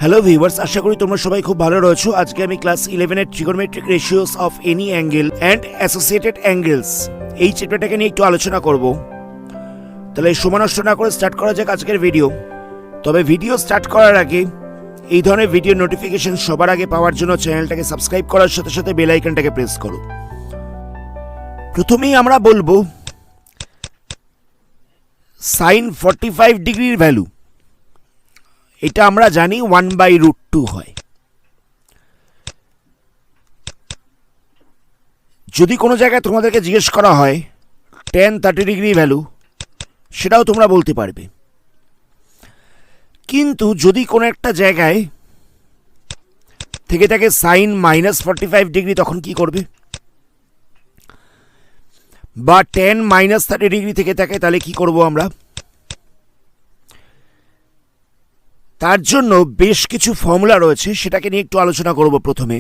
Hello viewers, আশা করি তোমরা সবাই খুব ভালো রয়েছো। আজকে আমি ক্লাস 11 এর trigonometric ratios of any angle and associated angles এই চ্যাপ্টারটাকে নিয়ে একটু আলোচনা করব। তাহলে সময় নষ্ট না করে স্টার্ট করা যাক আজকের ভিডিও। তবে ভিডিও স্টার্ট করার আগে এই ধরনের ভিডিও নোটিফিকেশন সবার আগে পাওয়ার জন্য চ্যানেলটাকে সাবস্ক্রাইব করার সাথে সাথে বেল আইকনটাকে প্রেস করো। প্রথমেই আমরা বলবো সাইন 45 ডিগ্রির ভ্যালু, এটা আমরা জানি 1/√2 হয়। যদি কোনো জায়গায় তোমাদেরকে জিজ্ঞেস করা হয় tan 30 ডিগ্রি ভ্যালু, সেটাও তোমরা বলতে পারবে। কিন্তু যদি কোনো একটা জায়গায় থেকে থাকে সাইন -45 ডিগ্রি, তখন কি করবে? বা tan -30 ডিগ্রি থেকে থাকে, তাহলে কি করব আমরা? তার জন্য বেশ কিছু ফর্মুলা রয়েছে, সেটাকে নিয়ে একটু আলোচনা করব। প্রথমে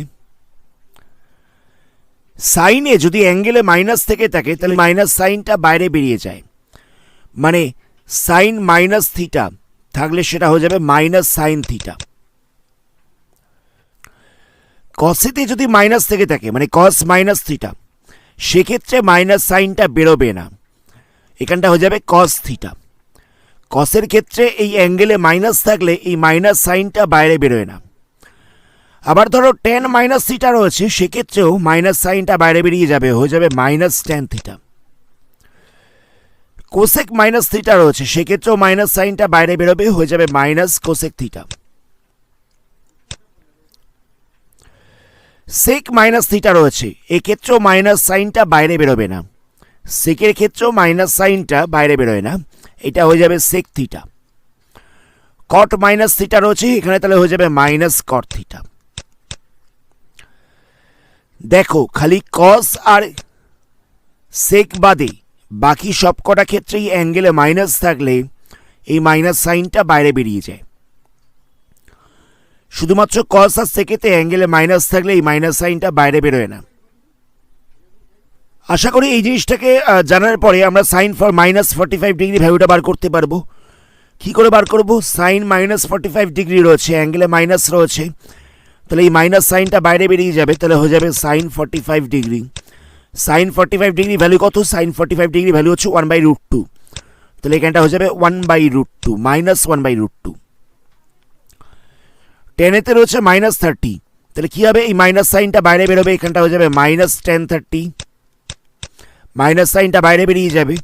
সাইনে যদি অ্যাঙ্গেলে মাইনাস থেকে থাকে, তাহলে মাইনাস সাইনটা বাইরে বেরিয়ে যায়, মানে সাইন মাইনাস থিটা থাকলে সেটা হয়ে যাবে মাইনাস সাইন থিটা। কসেতে যদি মাইনাস থেকে থাকে, মানে কস মাইনাস থিটা, সেক্ষেত্রে মাইনাস সাইনটা বেরোবে না, এখানটা হয়ে যাবে কস থিটা। কসের ক্ষেত্রে এই অ্যাঙ্গেলে মাইনাস থাকলে এই মাইনাস সাইনটা বাইরে বেরোয় না। আবার ধরো tan -θ রয়েছে, সেক্ষেত্রেও মাইনাস সাইনটা বাইরে বেরিয়ে যাবে, হয়ে যাবে মাইনাস tan θ। কোসেক -θ রয়েছে, সেক্ষেত্রেও মাইনাস সাইনটা বাইরে বেরোবে, হয়ে যাবে মাইনাস কোসেক θ। সেক -θ রয়েছে, এক্ষেত্রেও মাইনাস সাইনটা বাইরে বেরোবে না, সেকের ক্ষেত্রেও মাইনাস সাইনটা বাইরে বেরোয় না, এটা হয়ে যাবে সেক θ। কট -θ রয়েছে এখানে, তাহলে হয়ে যাবে মাইনাস কট θ। দেখো, খালি কস আর সেক বাদে বাকি সবকটা ক্ষেত্রেই অ্যাঙ্গেলে মাইনাস থাকলে এই মাইনাস সাইনটা বাইরে বেরিয়ে যায়। শুধুমাত্র কস আর সেকেতে অ্যাঙ্গেলে মাইনাস থাকলে এই মাইনাস সাইনটা বাইরে বেরোয় না। আশা করি এই জিনিসটাকে জানার পরে আমরা সাইন ফর -45 ডিগ্রি ভ্যালুটা বার করতে পারবো। কি করে বার করব? সাইন -45 ডিগ্রি রয়েছে, অ্যাঙ্গেলে মাইনাস রয়েছে, তাহলে এই মাইনাস সাইনটা বাইরে বেরিয়ে যাবে, তাহলে হয়ে যাবে sine 45 degree. Sine 45 degree value কত? সাইন 45 ডিগ্রি ভ্যালু হচ্ছে 1/√2, তাহলে এখানটা হয়ে যাবে 1/√2 মাইনাস 1/√2। টেনেতে রয়েছে -30, তাহলে কি হবে? এই মাইনাস সাইনটা বাইরে বেরোবে, এখানটা হয়ে যাবে মাইনাস tan 30, মাইনাস সাইনটা বাইরে বেরিয়ে যাবে।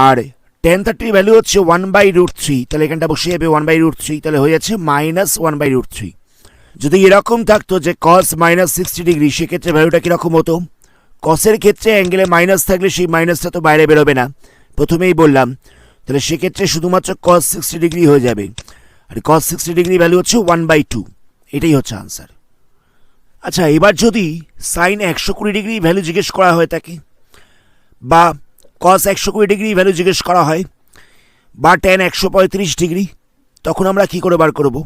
আর tan 30 ভ্যালু হচ্ছে 1/√3, তাহলে এখানটা বসে যাবে 1/√3, তাহলে হয়ে যাচ্ছে মাইনাস 1/√3। যদি এরকম থাকতো যে cos -60 ডিগ্রি, সেক্ষেত্রে ভ্যালুটা কীরকম হতো? কসের ক্ষেত্রে অ্যাঙ্গেলে মাইনাস থাকলে সেই মাইনাসটা তো বাইরে বেরোবে না, প্রথমেই বললাম, তাহলে সেক্ষেত্রে শুধুমাত্র cos 60 ডিগ্রি হয়ে যাবে। আর cos 60 ডিগ্রি ভ্যালু হচ্ছে 1/2, এটাই হচ্ছে আনসার। আচ্ছা, এবার যদি সাইন 120 ডিগ্রি ভ্যালু জিজ্ঞেস করা হয় তাকে, বা cos 120 ডিগ্রি ভ্যালু জিজ্ঞেস করা হয়, বা tan 135 ডিগ্রি, তখন আমরা কি করে বার করব?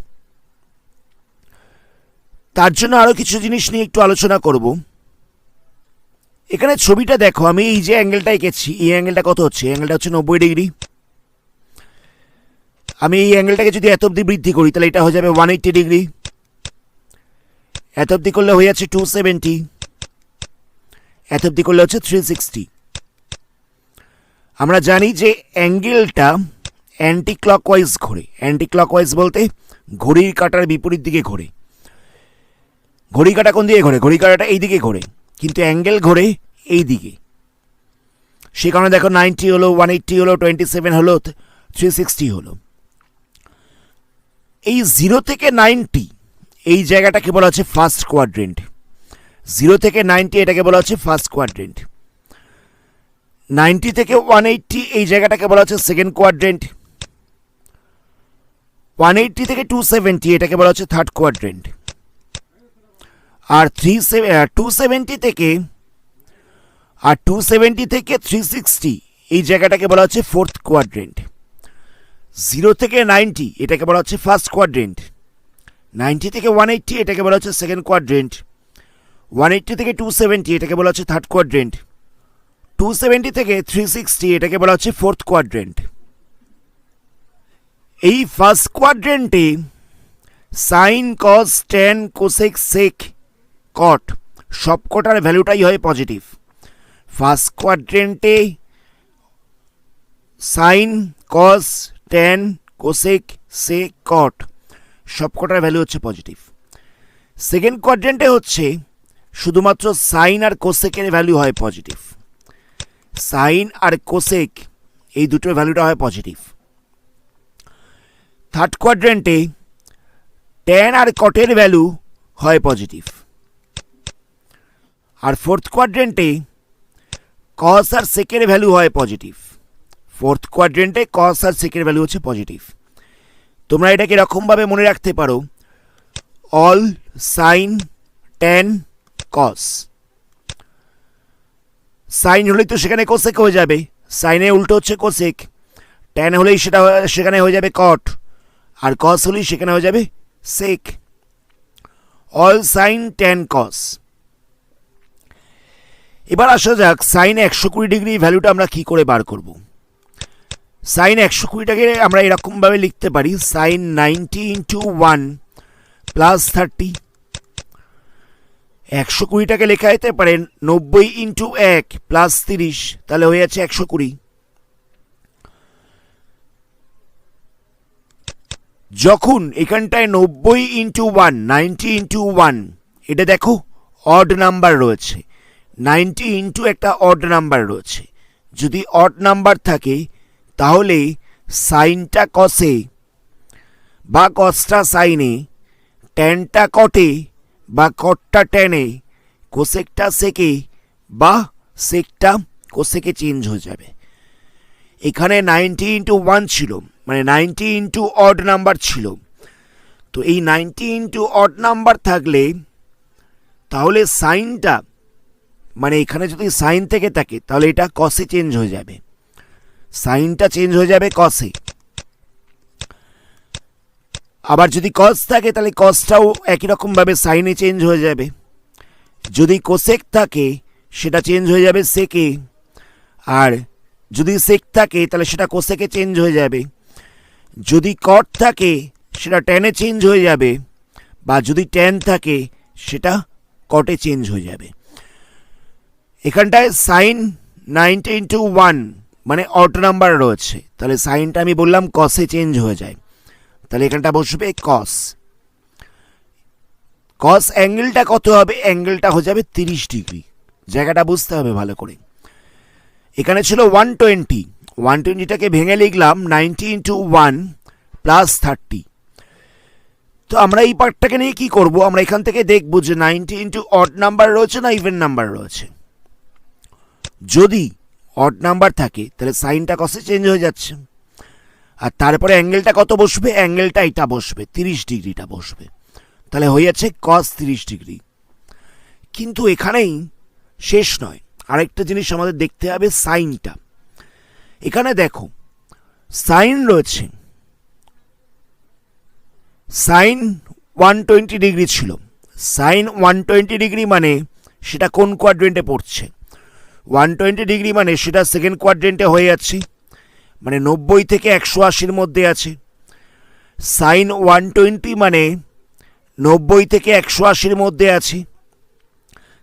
তার জন্য আরও কিছু জিনিস নিয়ে একটু আলোচনা করব। এখানে ছবিটা দেখো, আমি এই যে অ্যাঙ্গেলটা এঁকেছি, এই অ্যাঙ্গেলটা কত হচ্ছে? অ্যাঙ্গেলটা হচ্ছে 90 ডিগ্রি। আমি এই অ্যাঙ্গেলটাকে যদি এত অবধি বৃদ্ধি করি, তাহলে এটা হয়ে যাবে 180 ডিগ্রি। এত অবধি করলে হয়ে যাচ্ছে 270, এত অবধি করলে হচ্ছে 360। আমরা জানি যে অ্যাঙ্গেলটা অ্যান্টি ক্লকওয়াইজ ঘোরে। অ্যান্টি ক্লকওয়াইজ বলতে ঘড়ির কাঁটার বিপরীত দিকে ঘোরে। ঘড়ির কাঁটা কোন দিকে ঘোরে? ঘড়ির কাঁটাটা এই দিকে ঘোরে, কিন্তু অ্যাঙ্গেল ঘোরে এই দিকে। সে কারণে দেখো 90 হলো, 180 হলো, 27 হলো, 360 হলো। এই 0 থেকে 90 এই জায়গাটাকে বলা হচ্ছে ফার্স্ট কোয়াড্রেন্ট। 0 থেকে 90 এটাকে বলা হচ্ছে ফার্স্ট কোয়াড্রেন্ট। 90 থেকে 180 এই জায়গাটাকে বলা হচ্ছে সেকেন্ড কোয়াড্রেন্ট। 180 থেকে 270 এটাকে বলা হচ্ছে থার্ড কোয়াড্রেন্ট। আর 270 থেকে 360 এই জায়গাটাকে বলা হচ্ছে ফোর্থ কোয়াড্রেন্ট। 0 থেকে 90 এটাকে বলা হচ্ছে ফার্স্ট কোয়াড্রেন্ট। 90 থেকে 180 এটাকে বলা হচ্ছে সেকেন্ড কোয়াড্রেন্ট। 180 থেকে 270 এটাকে বলা হচ্ছে থার্ড কোয়াড্রেন্ট। 270 থেকে 360 এটাকে বলা হচ্ছে ফোর্থ কোয়াড্রেন্ট। এই ফার্স্ট কোয়াড্রেন্টে sine cos tan cosec sec cot সবকটার ভ্যালুটাই হয় পজিটিভ। ফার্স্ট কোয়াড্রেন্টে sine cos tan cosec sec cot সবকটার ভ্যালু হচ্ছে পজিটিভ। সেকেন্ড কোয়াড্রেন্টে হচ্ছে শুধুমাত্র সাইন আর কোসেকের ভ্যালু হয় পজিটিভ। সাইন আর কোসেক এই দুটোর ভ্যালুটা হয় পজিটিভ। থার্ড কোয়াড্রেন্টে ট্যান আর কটের ভ্যালু হয় পজিটিভ। আর ফোর্থ কোয়াড্রেন্টে কস আর সেকের ভ্যালু হয় পজিটিভ। ফোর্থ কোয়াড্রেন্টে কস আর সেকের ভ্যালু হচ্ছে পজিটিভ। তোমরা এটাকে এরকমভাবে মনে রাখতে পারো, all sine tan cos. Sine হলেই তো সেখানে কোসেক হয়ে যাবে, সাইনে উল্টো হচ্ছে কোসেক। ট্যান হলেই সেখানে হয়ে যাবে কট, আর কস হলেই সেখানে হয়ে যাবে sec. All sine tan cos. এবার আসা যাক সাইন 120 ডিগ্রি ভ্যালুটা আমরা কি করে বার করব। সাইন 120টাকে আমরা এরকমভাবে লিখতে পারি, সাইন 90 ইন্টু 1 প্লাস 30। 120টাকে লেখা যেতে পারে 90 ইন্টু 1 প্লাস 30, তাহলে হয়ে যাচ্ছে 120। যখন এখানটায় 90 ইন্টু 1 90 ইন্টু 1 এটা দেখো অড নাম্বার রয়েছে, 90 ইন্টু একটা অড নাম্বার রয়েছে। যদি অড নাম্বার থাকে তাহলে সাইনটা কসে বা কসটা সাইনে, ট্যানটা কটে বা কটটা ট্যানে, কোসেকটা সেকে বা সেকটা কোসেকে চেঞ্জ হয়ে যাবে। এখানে 90 ইন্টু 1 ছিল, মানে 90 ইন্টু অড নাম্বার ছিল। তো এই 90 ইন্টু অড নাম্বার থাকলে তাহলে সাইনটা, মানে এখানে যদি সাইন থেকে থাকে তাহলে এটা কসে চেঞ্জ হয়ে যাবে, সাইনটা চেঞ্জ হয়ে যাবে কসে। আবার যদি কস থাকে তাহলে কসটাও একই রকমভাবে সাইনে চেঞ্জ হয়ে যাবে। যদি কোসেক থাকে সেটা চেঞ্জ হয়ে যাবে সেকে, আর যদি সেক থাকে তাহলে সেটা কোসেকে চেঞ্জ হয়ে যাবে। যদি কট থাকে সেটা ট্যানে চেঞ্জ হয়ে যাবে, বা যদি ট্যান থাকে সেটা কটে চেঞ্জ হয়ে যাবে। এখানটায় সাইন 90 ইন্টু 1 মানে অড নাম্বার রয়েছে, তাহলে সাইনটা আমি বললাম কসে চেঞ্জ হয়ে যায়, তাহলে এখানটা বসবে কস। কস অ্যাঙ্গেলটা কত হবে? অ্যাঙ্গেলটা হয়ে যাবে 30 ডিগ্রি। জায়গাটা বুঝতে হবে ভালো করে। এখানে ছিল 120, 120টাকে ভেঙে লিখলাম 90 ইন্টু 1 প্লাস 30। তো আমরা এই পার্টটাকে নিয়ে কি করব, আমরা এখান থেকে দেখব যে 90 ইন্টু অড নাম্বার রয়েছে না ইভেন নাম্বার রয়েছে। যদি অড নাম্বার থাকে তাহলে সাইনটা কসে চেঞ্জ হয়ে যাচ্ছে, আর তারপরে অ্যাঙ্গেলটা কত বসবে? অ্যাঙ্গেলটা এটা বসবে, 30 ডিগ্রিটা বসবে, তাহলে হয়ে যাচ্ছে কস 30 ডিগ্রি। কিন্তু এখানেই শেষ নয়, আরেকটা জিনিস আমাদের দেখতে হবে, সাইনটা। এখানে দেখো সাইন রয়েছে, সাইন 120 ডিগ্রি ছিল। সাইন 120 ডিগ্রি মানে সেটা কোন কোয়াড্রেন্টে পড়ছে? 120 ডিগ্রি মানে সেটা সেকেন্ড কোয়াড্রেন্টে হয়ে যাচ্ছে, মানে 90 থেকে 180-র মধ্যে আছে। সাইন 120 মানে 90 থেকে 180-র মধ্যে আছে,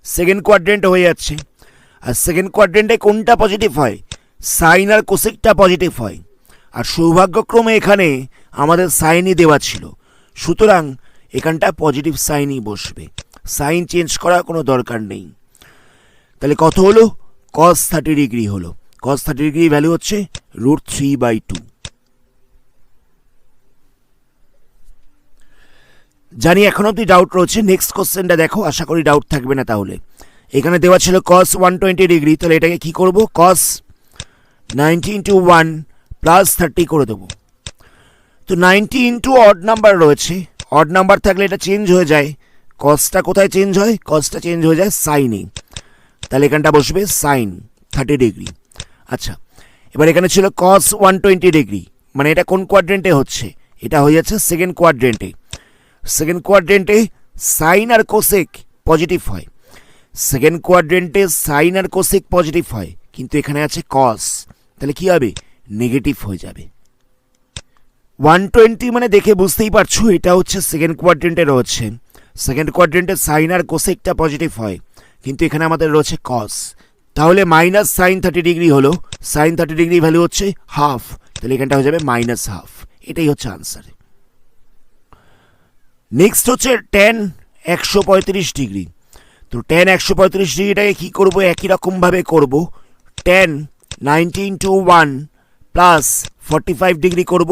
সেকেন্ড কোয়াড্রেন্ট হয়ে যাচ্ছে। আর সেকেন্ড কোয়াড্রেন্টে কোনটা পজিটিভ হয়? সাইন আর কোসেকটা পজিটিভ হয়। আর সৌভাগ্যক্রমে এখানে আমাদের সাইনই দেওয়া ছিল, সুতরাং এখানটা পজিটিভ সাইনই বসবে, সাইন চেঞ্জ করার কোনো দরকার নেই। তাহলে কত হলো? কস 30 ডিগ্রি হলো। কস 30 ডিগ্রি ভ্যালু হচ্ছে √3/2। জানি এখন অব্দি ডাউট রয়েছে, নেক্সট কোশ্চেনটা দেখো, আশা করি ডাউট থাকবে না। তাহলে এখানে দেওয়া ছিল কস 120 ডিগ্রি, তাহলে এটাকে কি করব? কস 90 ইন্টু 1 প্লাস 30 করে দেবো। তো 90 ইন্টু অড নাম্বার রয়েছে, অড নাম্বার থাকলে এটা চেঞ্জ হয়ে যায়। কসটা কোথায় চেঞ্জ হয়? কসটা চেঞ্জ হয়ে যায় সাইনে, তাহলে এখানটা বসবে সাইন 30 ডিগ্রি। আচ্ছা, এবার এখানে ছিল কস 120 ডিগ্রি, মানে এটা কোন কোয়াড্রেন্টে হচ্ছে? এটা হয়ে যাচ্ছে সেকেন্ড কোয়াড্রেন্টে। সেকেন্ড কোয়াড্রেন্টে সাইন আর কোসেক পজিটিভ হয়, সেকেন্ড কোয়াড্রেন্টে সাইন আর কোসেক পজিটিভ হয়, কিন্তু এখানে আছে কস, তাহলে কি হবে? নেগেটিভ হয়ে যাবে। 120 মানে দেখে বুঝতেই পারছো এটা হচ্ছে সেকেন্ড কোয়াড্রেন্টে রয়েছে। সেকেন্ড কোয়াড্রেন্টে সাইন আর কোসেকটা পজিটিভ হয়, কিন্তু এখানে আমাদের রয়েছে কস। তাহলে মাইনাস সাইন 30 ডিগ্রি হলো, সাইন 30 ডিগ্রি ভ্যালু হচ্ছে হাফ, তাহলে এখানটা হয়ে যাবে মাইনাস হাফ। এটাই হচ্ছে আনসার। নেক্সট হচ্ছে টেন 135 ডিগ্রি। তো টেন 135 ডিগ্রিটাকে কী করবো, একই রকমভাবে করবো। টেন 90 ইন্টু 1 প্লাস 45 ডিগ্রি করব।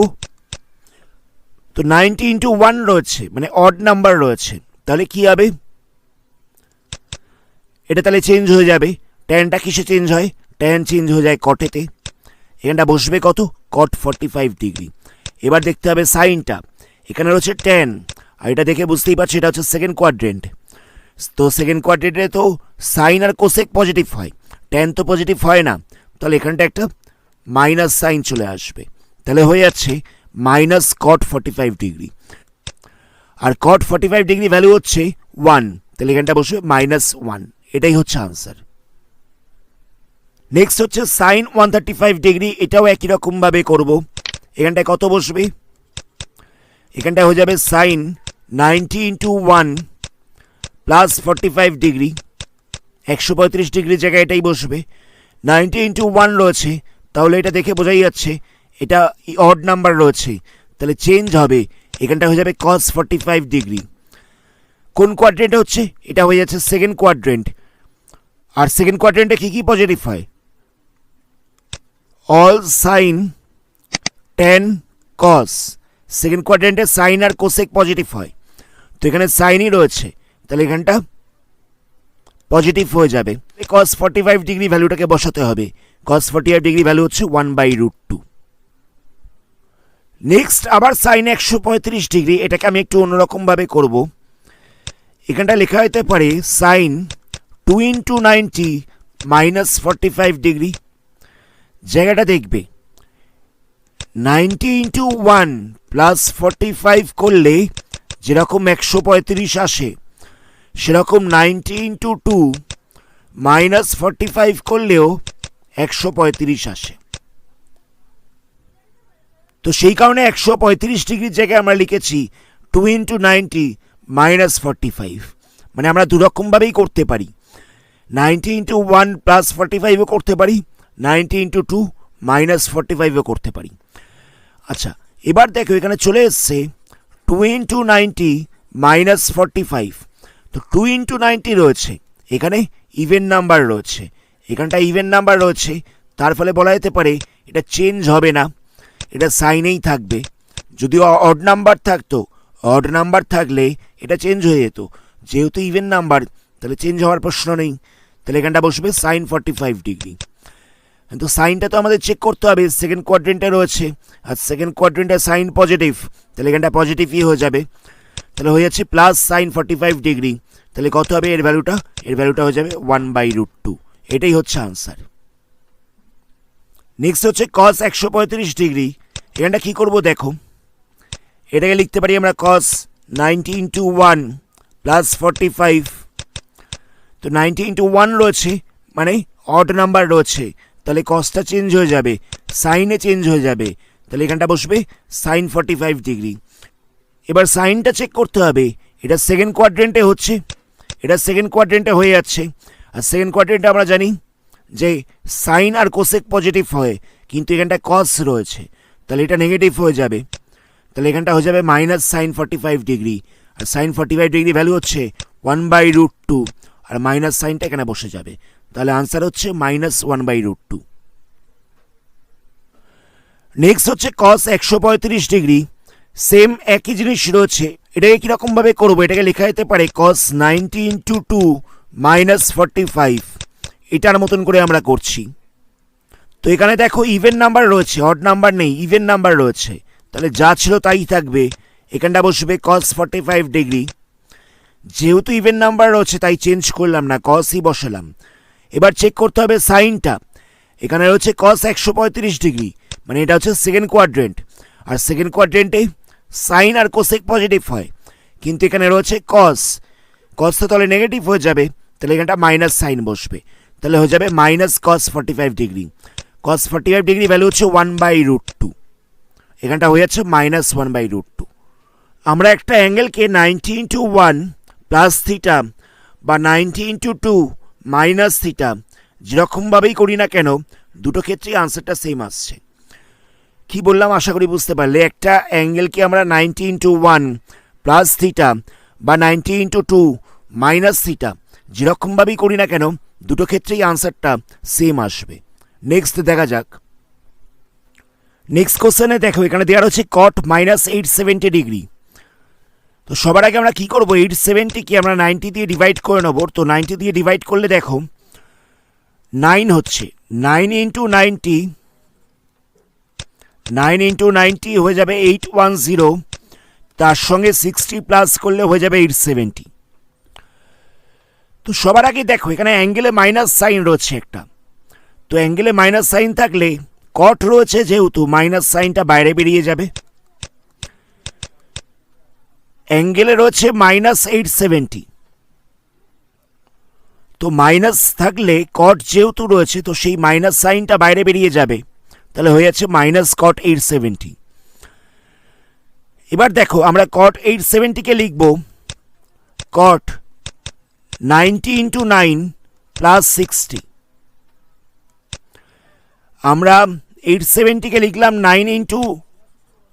তো 90 ইন্টু 1 রয়েছে, মানে অড নাম্বার রয়েছে, তাহলে কি হবে, এটা তাহলে চেঞ্জ হয়ে যাবে। টেনটা কিসে চেঞ্জ হয়, টেন চেঞ্জ হয়ে যায় কটেতে। এখানটা বসবে কত, কট 45 ডিগ্রি। এবার দেখতে হবে সাইনটা, এখানে রয়েছে টেন, আর এটা দেখে বুঝতেই পারছি এটা হচ্ছে সেকেন্ড কোয়াড্রেন্ট। তো সেকেন্ড কোয়াড্রেন্টে তো সাইন আর কোসেক পজিটিভ হয়, টেন তো পজিটিভ হয় না, তাহলে এখানটা একটা মাইনাস সাইন চলে আসবে, তাহলে হয়ে যাচ্ছে মাইনাস কট 45 ডিগ্রি। আর কট 45 ডিগ্রি ভ্যালু হচ্ছে 1, তাহলে এখানটা বসবে মাইনাস 1। এটাই হচ্ছে আনসার। নেক্সট হচ্ছে সাইন 135 ডিগ্রি, এটাও একই রকমভাবে করব। এখানটায় কত বসবে, এখানটায় হয়ে যাবে সাইন 90 ইন্টু 1 প্লাস 45 ডিগ্রি। 135 ডিগ্রির জায়গায় এটাই বসবে। 90 ইন্টু 1 রয়েছে, তাহলে এটা দেখে বোঝাই যাচ্ছে এটা অড নাম্বার রয়েছে, তাহলে চেঞ্জ হবে, এখানটা হয়ে যাবে কস 45 ডিগ্রি। কোন কোয়াড্রেন্টে হচ্ছে, এটা হয়ে যাচ্ছে সেকেন্ড কোয়াড্রেন্ট। আর সেকেন্ড কোয়াড্রেন্টে কী কী পজিটিভ হয়, অল সাইন টেন কস। সেকেন্ড কোয়াড্রেন্টে সাইন আর কোসেক পজিটিভ হয়, তো এখানে সাইনই রয়েছে, তাহলে এখানটা পজিটিভ হয়ে যাবে। কস 45 ডিগ্রি ভ্যালুটাকে বসাতে হবে, কস 45 ডিগ্রি ভ্যালু হচ্ছে 1/√2। নেক্সট আবার সাইন 135 ডিগ্রি, এটাকে আমি একটু অন্যরকমভাবে করব। এখানটা লেখা হতে পারে সাইন 2 ইন্টু 90 মাইনাস 45 ডিগ্রি। জায়গাটা দেখবে 90 ইন্টু 1 প্লাস 45 করলে যেরকম 135 আসে, সেরকম 90 ইন্টু 2 মাইনাস 45 করলেও 135 আসে। তো সেই কারণে 135 ডিগ্রির জায়গায় আমরা লিখেছি 2 ইন্টু 90 মাইনাস 45। মানে আমরা দুরকমভাবেই করতে পারি, 90 ইন্টু 1 প্লাস 45ও করতে পারি, 90 ইন্টু 2 মাইনাস 45ও করতে পারি। আচ্ছা, এবার দেখো এখানে চলে এসছে 2 ইন্টু 90 মাইনাস 45। তো 2 ইন্টু 90 রয়েছে, এখানে ইভেন নাম্বার রয়েছে, এখানটা ইভেন নাম্বার রয়েছে, তার ফলে বলা যেতে পারে এটা চেঞ্জ হবে না, এটা সাইনেই থাকবে। যদিও অড নাম্বার থাকতো, অড নাম্বার থাকলে এটা চেঞ্জ হয়ে যেত, যেহেতু ইভেন নাম্বার তাহলে চেঞ্জ হওয়ার প্রশ্ন নেই, তাহলে এখানটা বসবে সাইন 45 ডিগ্রি। কিন্তু সাইনটা তো আমাদের চেক করতে হবে, সেকেন্ড কোয়াড্রেন্টে রয়েছে, আর সেকেন্ড কোয়াড্রেন্টে সাইন পজিটিভ, তাহলে এখানটা পজিটিভই হয়ে যাবে, তাহলে হয়ে যাচ্ছে প্লাস সাইন 45 ডিগ্রি। তাহলে কত হবে এর ভ্যালুটা, এর ভ্যালুটা হয়ে যাবে 1/√2। এটাই হচ্ছে আনসার। নেক্সট হচ্ছে কস 135 ডিগ্রি, এখানটা কী করবো দেখো, এটাকে লিখতে পারি আমরা কস 90 ইন্টু 1 প্লাস 45। তো 90 ইন্টু 1 রয়েছে, মানে অড নাম্বার রয়েছে, তাহলে কসটা চেঞ্জ হয়ে যাবে, সাইনে চেঞ্জ হয়ে যাবে, তাহলে এখানটা বসবে সাইন 45 ডিগ্রি। এবার সাইনটা চেক করতে হবে, এটা সেকেন্ড কোয়াড্রেন্টে হচ্ছে, এটা সেকেন্ড কোয়াড্রেন্টে হয়ে যাচ্ছে, আর সেকেন্ড কোয়াড্রেন্টে আমরা জানি যে সাইন আর কোসেক পজিটিভ হয়, কিন্তু এখানটা কস রয়েছে, তাহলে এটা নেগেটিভ হয়ে যাবে, তাহলে এখানটা হয়ে যাবে মাইনাস সাইন 45 ডিগ্রি। আর সাইন 45 ডিগ্রি ভ্যালু হচ্ছে 1/√2, আর মাইনাস সাইনটা এখানে বসে যাবে, তাহলে আনসার হচ্ছে মাইনাস 1/√2। নেক্সট হচ্ছে কস 135 ডিগ্রি, সেম একই জিনিস রয়েছে, এটাকে কীরকমভাবে করবো, এটাকে লেখা যেতে পারে কস 90 ইন্টু 2 মাইনাস 45। এটার মতন করে আমরা করছি। তো এখানে দেখো ইভেন নাম্বার রয়েছে, অড নাম্বার নেই, ইভেন নাম্বার রয়েছে, তাহলে যা ছিল তাই থাকবে, এখানটা বসবে কস 45 ডিগ্রি। যেহেতু ইভেন নাম্বার রয়েছে তাই চেঞ্জ করলাম না, কসই বসালাম। এবার চেক করতে হবে সাইনটা, এখানে রয়েছে কস 135 ডিগ্রি, মানে এটা হচ্ছে সেকেন্ড কোয়াড্রেন্ট, আর সেকেন্ড কোয়াড্রেন্টে সাইন আর কোসেক পজিটিভ হয়, কিন্তু এখানে রয়েছে কস, কস তো তাহলে নেগেটিভ হয়ে যাবে, তাহলে এখানটা মাইনাস সাইন বসবে, তাহলে হয়ে যাবে মাইনাস কস 45 ডিগ্রি। কস 45 ডিগ্রি ভ্যালু হচ্ছে 1/√2। এখানটা হয়ে যাচ্ছে -1/√2। আমরা একটা অ্যাঙ্গেলকে 90 × 1 প্লাস থিটা বা 90 × 2 মাইনাস থিটা যেরকমভাবেই করি না কেন দুটো ক্ষেত্রেই আনসারটা সেম আসছে। কি বললাম আশা করি বুঝতে পারলে। একটা অ্যাঙ্গেলকে আমরা 90 × 1 প্লাস থিটা বা 90 × 2 মাইনাস থিটা যেরকমভাবেই করি না কেন দুটো ক্ষেত্রেই আনসারটা সেম আসবে। নেক্সট দেখা যাক। নেক্সট কোশ্চেনে দেখো এখানে দেওয়া হচ্ছে কট -870 ডিগ্রি। তো সবার আগে আমরা কি করব, 870 কি আমরা 90 দিয়ে ডিভাইড করে নেব। তো 90 দিয়ে ডিভাইড করলে দেখো 9 হচ্ছে, 9 × 90, 9 × 90 হয়ে যাবে 810, তার সঙ্গে 60 প্লাস করলে হয়ে যাবে 870। তো সবার আগে দেখো এখানে অ্যাঙ্গেলে মাইনাস সাইন রয়েছে একটা। তো অ্যাঙ্গেলে মাইনাস সাইন থাকলে কট রয়েছে যেহেতু মাইনাস সাইনটা বাইরে বেরিয়ে যাবে। অ্যাঙ্গেলে রয়েছে -870, তো মাইনাস থাকলে কট যেহেতু রয়েছে তো সেই মাইনাস সাইনটা বাইরে বেরিয়ে যাবে, তাহলে হয়ে যাচ্ছে -cot 870। এবার দেখো আমরা cot 870 কে লিখব cot 90 × 9 প্লাস 60। আমরা 870 কে লিখলাম 9 ×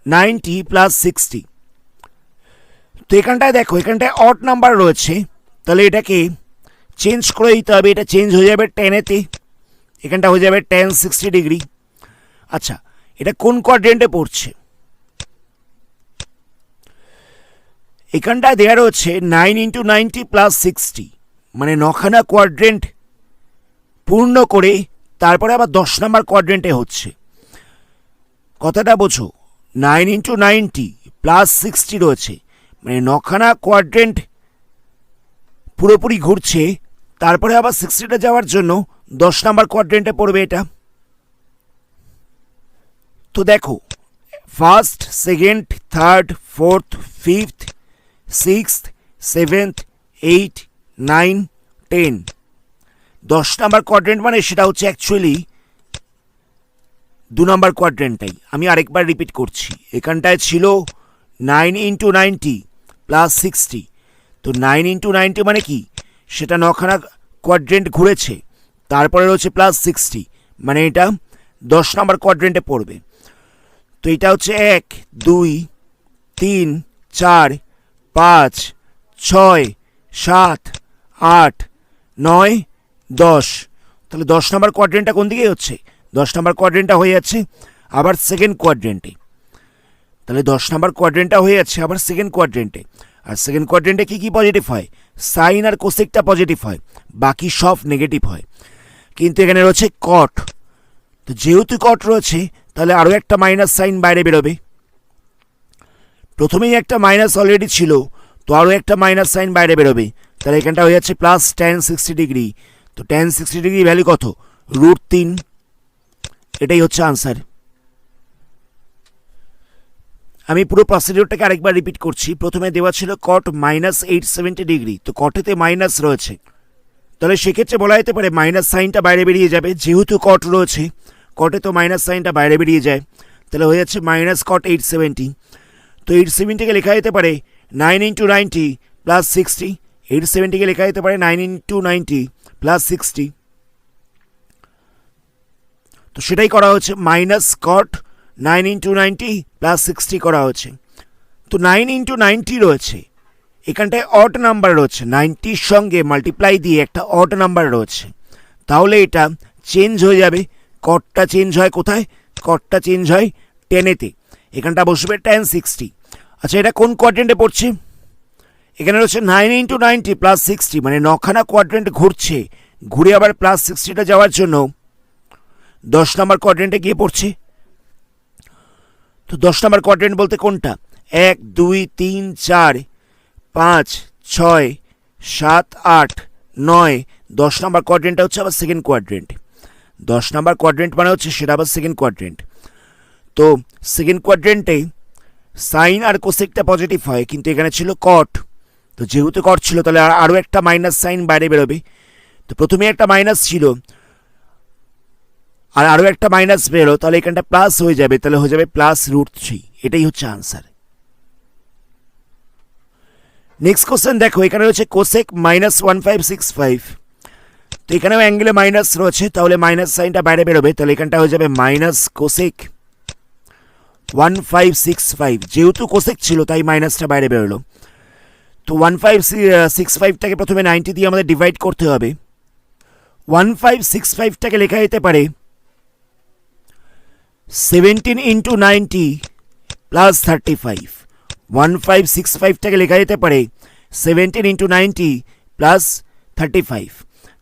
90 প্লাস 60। তো এখানটায় দেখো এখানটায় অড নাম্বার রয়েছে, তাহলে এটাকে চেঞ্জ করে দিতে হবে। এটা চেঞ্জ হয়ে যাবে 10-এতে, এখানটা হয়ে যাবে tan 60 ডিগ্রি। আচ্ছা, এটা কোন কোয়াড্রেন্টে পড়ছে? এখানটায় দেওয়া রয়েছে 9 × 90 প্লাস 60, মানে 9খানা কোয়াড্রেন্ট পূর্ণ করে তারপরে আবার 10 নম্বর কোয়াড্রেন্টে হচ্ছে। কথাটা বোঝো, 9 × 90 প্লাস 60 রয়েছে, মানে 9খানা কোয়াড্রেন্ট পুরোপুরি ঘুরছে, তারপরে আবার 60টা যাওয়ার জন্য 10 নম্বর কোয়াড্রেন্টে পড়বে এটা। তো দেখো first, second, third, fourth, fifth, sixth, seventh, 8, 9, 10, 10 নম্বর কোয়াড্রেন্ট মানে সেটা হচ্ছে অ্যাকচুয়ালি 2 নম্বর কোয়াড্রেন্টটাই। আমি আরেকবার রিপিট করছি, এখানটায় ছিল 9 × 90 প্লাস 60, তো 9 × 90 মানে কি, সেটা 9খানা কোয়াড্রেন্ট ঘুরেছে, তারপরে রয়েছে প্লাস 60, মানে এটা 10 নম্বর কোয়াড্রেন্টে পড়বে। তো এটা হচ্ছে 1, 2, 3, 4, 5, 6, 7, 8, 9, 10। তাহলে 10 নম্বর কোয়াড্রেন্টটা কোন দিকে হচ্ছে? 10 নম্বর কোয়াড্রেন্টটা হয়ে যাচ্ছে আবার সেকেন্ড কোয়াড্রেন্টে। তাহলে 10 নম্বর কোয়াড্রেন্টটা হয়ে যাচ্ছে আবার সেকেন্ড কোয়াড্রেন্টে। আর সেকেন্ড কোয়াড্রেন্টে কি কি পজিটিভ হয়? সাইন আর কোসেকটা পজিটিভ হয়, বাকি সব নেগেটিভ হয়। কিন্তু এখানে রয়েছে কট, তো যেহেতু কট রয়েছে তাহলে আরও একটা মাইনাস সাইন বাইরে বেরোবে। প্রথমেই একটা মাইনাস অলরেডি ছিল, তো আরও একটা মাইনাস সাইন বাইরে বেরোবে, তাহলে এখানটা হয়ে যাচ্ছে প্লাস tan 60 ডিগ্রি। তো tan 60 ডিগ্রি ভ্যালু কত? √3। এটাই হচ্ছে আনসার। আমি পুরো প্রসিডিওরটাকে আরেকবার রিপিট করছি। প্রথমে দেওয়া ছিল কট -870 ডিগ্রি, তো কটেতে মাইনাস রয়েছে, তাহলে সেক্ষেত্রে বলা যেতে পারে মাইনাস সাইনটা বাইরে বেরিয়ে যাবে। যেহেতু কট রয়েছে, কটে তো মাইনাস সাইনটা বাইরে বেরিয়ে যায়, তাহলে হয়ে যাচ্ছে -cot 870। তো 870কে লেখা যেতে পারে 9 × 90 প্লাস 60। 870কে লেখা যেতে পারে 9 × 90 প্লাস 60। তো সেটাই করা হচ্ছে, -cot 9 × 90 প্লাস 60 করা হচ্ছে। তো 9 × 90 রয়েছে, এখানটায় অড নাম্বার রয়েছে, 90-র সঙ্গে মাল্টিপ্লাই দিয়ে একটা অড নাম্বার রয়েছে, তাহলে এটা চেঞ্জ হয়ে যাবে। কটটা চেঞ্জ হয় কোথায়? কটটা চেঞ্জ হয় 10-এতে, এখানটা বসবে tan 60। আচ্ছা, এটা কোন কোয়াড্রেন্টে পড়ছে? এখানে রয়েছে 9 × 90 প্লাস 60, মানে 9খানা কোয়াড্রেন্ট ঘুরছে, ঘুরে আবার প্লাস 60টা যাওয়ার জন্য 10 নম্বর কোয়াড্রেন্টে গিয়ে পড়ছে। তো 10 নম্বর কোয়াড্রেন্ট বলতে কোনটা? 1, 2, 3, 4, 5, 6, 7, 8, 9, 10 নম্বর কোয়াড্রেন্টটা হচ্ছে আবার সেকেন্ড কোয়াড্রেন্ট। 10 নম্বর কোয়াড্রেন্ট মানে হচ্ছে সেটা আবার সেকেন্ড কোয়াড্রেন্ট। তো সেকেন্ড কোয়াড্রেন্টে সাইন আর কোসেকটা পজিটিভ হয়, কিন্তু এখানে ছিল কট, তো যেহেতু কট ছিল তাহলে আরও একটা মাইনাস সাইন বাইরে বেরোবে। তো প্রথমে একটা মাইনাস ছিল, আর আরও একটা মাইনাস বেরো, তাহলে এখানটা প্লাস হয়ে যাবে, তাহলে হয়ে যাবে +√3। এটাই হচ্ছে আনসার। নেক্সট কোশ্চেন দেখো, এখানে রয়েছে কোসেক -1565। তো এখানেও অ্যাঙ্গেলে মাইনাস রয়েছে, তাহলে মাইনাস সাইনটা বাইরে বেরোবে, তাহলে এখানটা হয়ে যাবে -কোসেক 1565। যেহেতু কোসেক ছিল তাই মাইনাসটা বাইরে বেরোলো। তো 1565টাকে প্রথমে 90 দিয়ে আমাদের ডিভাইড করতে হবে। 1565টাকে লেখা যেতে পারে 17 × 90 + 35। 1565টাকে লেখা যেতে পারে 17 × 90 + 35।